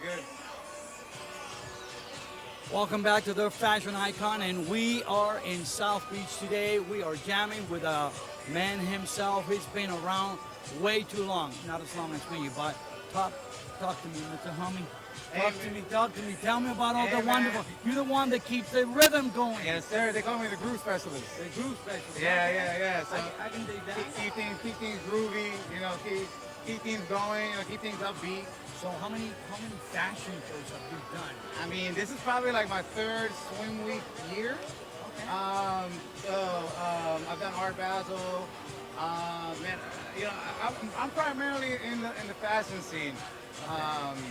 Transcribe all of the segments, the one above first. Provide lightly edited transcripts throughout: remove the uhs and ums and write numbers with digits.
good. Welcome back to the Fashion Icon, and we are in South Beach today. We are jamming with a man himself. He's been around way too long, not as long as me, but talk, talk to me, Mr. Homie. Talk to me, talk to me. Tell me about all Hey, the man. wonderful. You're the one that keeps the rhythm going. Yes, sir. They call me the groove specialist. The groove specialist. Yeah. So I can dig that. keep things groovy. Keep things going. Keep things upbeat. So how many fashion shows have you done? I mean, this is probably like my third swim week year. Okay. I've done Art Basel. Man, I'm primarily in the fashion scene.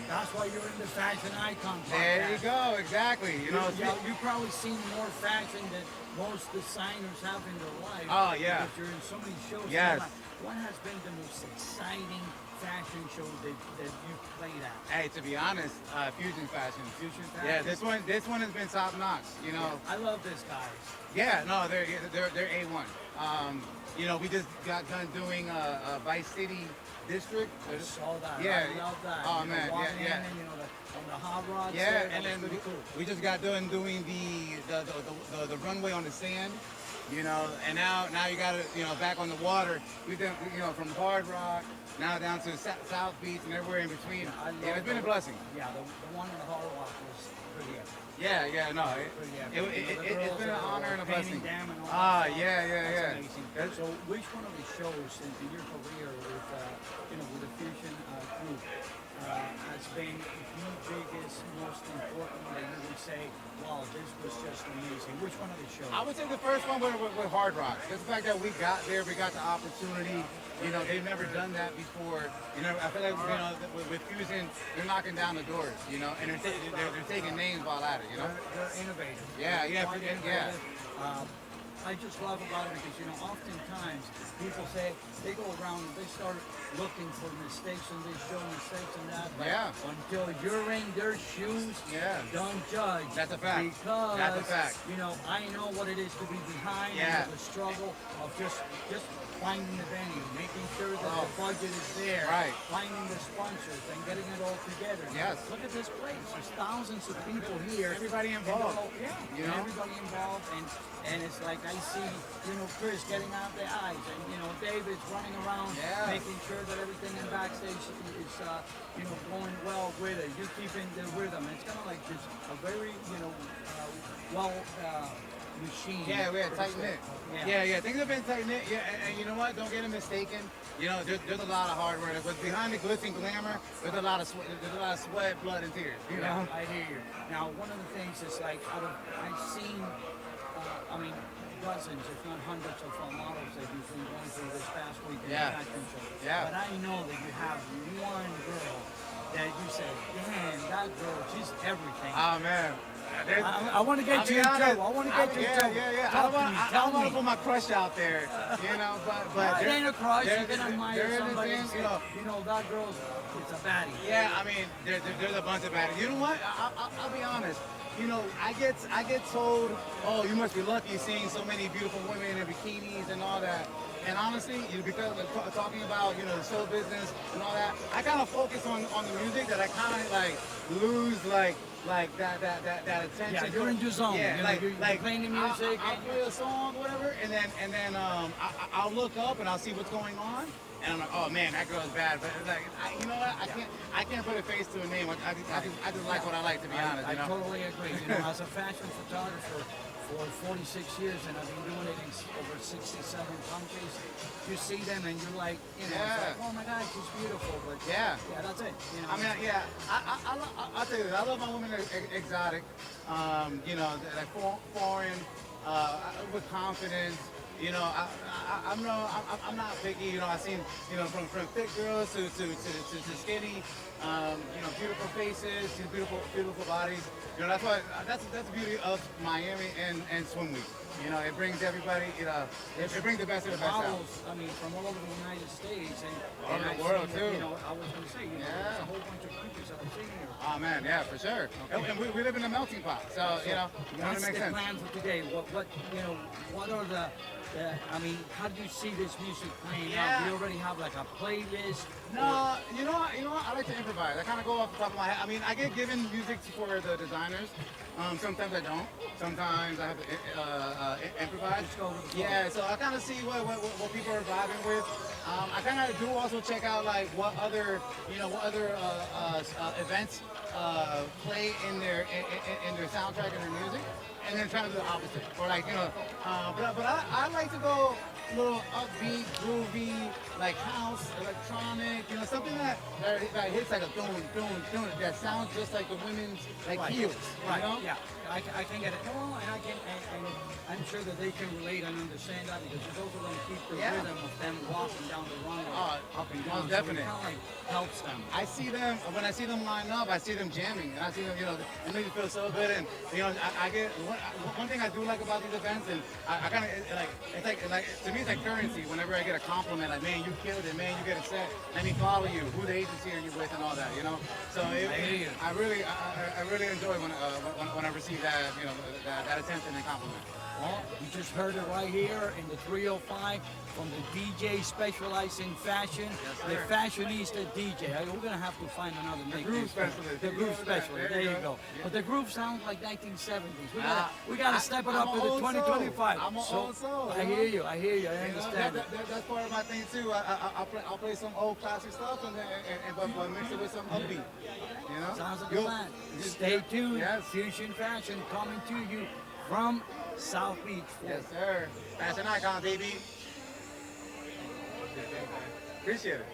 That's why you're in the Fashion Icon podcast. There you go. Exactly. You've probably seen more fashion than most designers have in their life. Oh, yeah. Because you're in so many shows. Yes. What has been the most exciting fashion show that you've played at? Hey, to be honest, fusion fashion. Fusion fashion? Yeah, this one has been top notch. I love this, guys. Yeah, no, they're A1. We just got done doing Vice City District. I saw that. Yeah. I love that. Oh, man, walking yeah. in and, on the hot rods Yeah, there, and that was then pretty cool. we just got done doing the runway on the sand. And now you got it, back on the water. We done, from Hard Rock now down to South Beach and everywhere in between. Yeah, it's been a blessing. Yeah, the one on the hard rock was pretty epic. Yeah, no, it's been an honor and a blessing. Ah, yeah. That's amazing. So, which one of the shows in your career with the Fusion group has been the biggest, most important that you would say, wow, this was just amazing? Which one of the shows? I would say the first one with Hard Rock. Just the fact that we got there, we got the opportunity. They've never done that before. I feel like with Fusion, they're knocking down the doors. And they're taking names while at it. They're innovative. Yeah. Quite innovative. I just love about it because oftentimes people say they go around and they start looking for mistakes and they show mistakes and that. But Yeah. until you're in their shoes, Yeah. don't judge. That's a fact. Because That's a fact. I know what it is to be behind Yeah. and the struggle of just finding the venue, making sure that the budget is there, Right. finding the sponsors and getting it all together. Yes. Look at this place. There's thousands of people here. Everybody And involved. and everybody involved, and it's like I see, Chris getting out the eyes, and David's running around, Yeah. making sure that everything in backstage is, going well with it. You're keeping the rhythm. It's kind of like just a very, well machine. Yeah, we had per tight se. knit. Yeah. Yeah, things have been tight knit. Yeah, and you know what? Don't get it mistaken. There's a lot of hard work, but behind the glitz and glamour, there's a lot of sweat, blood, and tears. Yeah, I hear you. Now, one of the things is like I've seen, dozens, if not hundreds, of models that you've been going through this past week in Yeah. the fashion show. Yeah. But I know that you have one girl that you said, damn, that girl, she's everything. Oh man. I want to get you in trouble. I want to get you in trouble. Yeah. Talk to me. I Tell don't want to me. put my crush out there, but It ain't a crush. You can there admire is a somebody thing, and say, that girl's, it's a baddie. Yeah, I mean, there's a bunch of bad. You know what? I'll be honest. I get told, oh, you must be lucky seeing so many beautiful women in bikinis and all that. And honestly, because of talking about the show business and all that, I kind of focus on the music that I kind of like lose that attention. Yeah, you're in your zone. Yeah, you're playing the music. I'll play a song, whatever, and then I'll look up and I'll see what's going on. And I'm like, oh man, that girl's bad. But it's like, you know what? I can't put a face to a name. I just like what I like, to be honest. I totally agree. As a fashion photographer for 46 years, and I've been doing it in over 67 countries, you see them and you're like, it's like, oh my God, she's beautiful. But Yeah. that's it. I mean, yeah, I'll tell you this. I love my women exotic, like foreign, with confidence. I'm not picky. I've seen, from thick girls to skinny, beautiful faces, to beautiful bodies. That's the beauty of Miami and Swim Week. It brings everybody, it brings the best of the best out. Models, from all over the United States and All over the I've world, seen, too. I was going to say, there's a whole bunch of countries that I've seen here. Oh man, yeah, for sure. And we live in a melting pot, so it What's makes the sense. plan for today? What are how do you see this music playing out? Yeah. Do you already have like a playlist? No, you know what? I like to improvise. I kind of go off the top of my head. I mean, I get given music for the designers. Sometimes I don't. Sometimes I have to improvise. Just go with the flow. Yeah, so I kind of see what people are vibing with. I kind of do also check out like what other events play in their soundtrack and their music, and then try to do the opposite. Or like but I like to go a little upbeat, groovy, like house, electronic, something that hits like a that sounds just like the women's like Right. heels, Right. you know? Yeah. I can get it. No, and and I'm sure that they can relate and understand that because it's also going to keep the Yeah. rhythm of them walking down the runway, up and down. most definite. So it kind of like helps them. I see them when I see them line up. I see them jamming, and I see them. It makes me feel so good. And I get one thing I do like about these events, and I kind of like to me it's like currency. Whenever I get a compliment, like man, you killed it, man, you get a set. Let me follow you. Who the agency are you with, and all that. So I really enjoy when I receive that that attention and compliment. Well, you just heard it right here in the 305 from the DJ specialized in fashion, the sir. fashionista DJ. We're going to have to find another name. groove specialist. The groove specialist. There you go. Yeah. But the groove sounds like 1970s. We I- got to step it up I'm to an the old soul. 2025. I'm an old soul, I hear you. I understand it. That's part of my thing too. I'll play some old classic stuff but mix it with some upbeat. Sounds like a Yo, plan. just- Stay tuned. Yes. Fusion Fashion coming to you from South Beach. Yes, sir. Fashion icon, baby. Appreciate it.